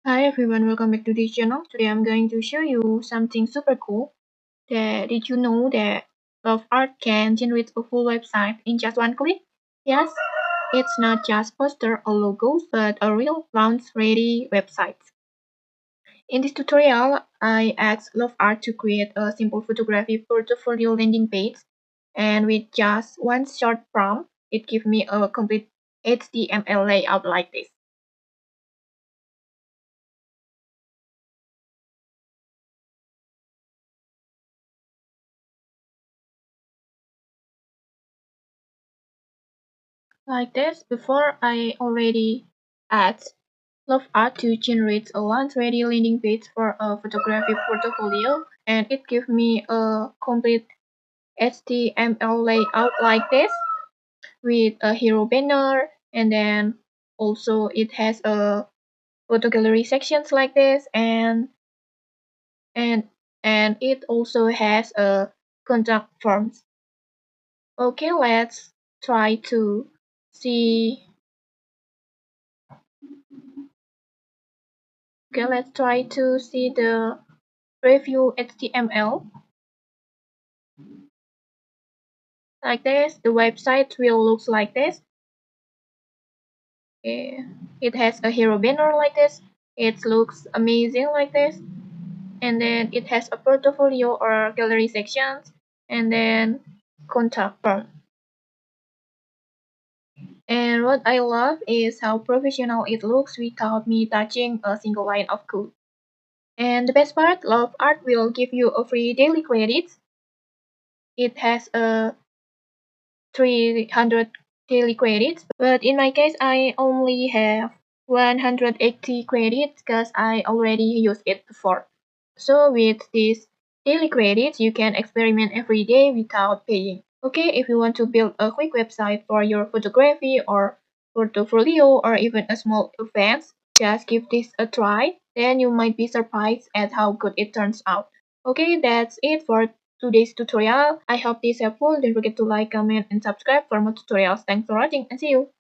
Hi everyone, welcome back to this channel. Today I'm going to show you something super cool. Did you know that Lovart can generate a full website in just one click? Yes, it's not just poster or logos, but a real launch-ready website. In this tutorial, I asked Lovart to create a simple photography portfolio landing page, and with just one short prompt, it gives me a complete HTML layout like this. Like this, before I already add Lovart to generate a launch-ready landing page for a photography portfolio, and it gives me a complete HTML layout like this with a hero banner, and then also it has a photo gallery sections like this, and and it also has a contact forms. Okay, let's try to see. Okay, let's try to see the review HTML. Like this, the website will look like this. Okay. It has a hero banner like this. It looks amazing like this. And then it has a portfolio or gallery sections, and then contact form. And what I love is how professional it looks without me touching a single line of code. And the best part, Lovart will give you a free daily credits. It has a 300 daily credits, but in my case, I only have 180 credits because I already used it before. So with these daily credits, you can experiment every day without paying. Okay, if you want to build a quick website for your photography or portfolio or even a small event, just give this a try. Then you might be surprised at how good it turns out. Okay, that's it for today's tutorial. I hope this helpful. Don't forget to like, comment, and subscribe for more tutorials. Thanks for watching and see you.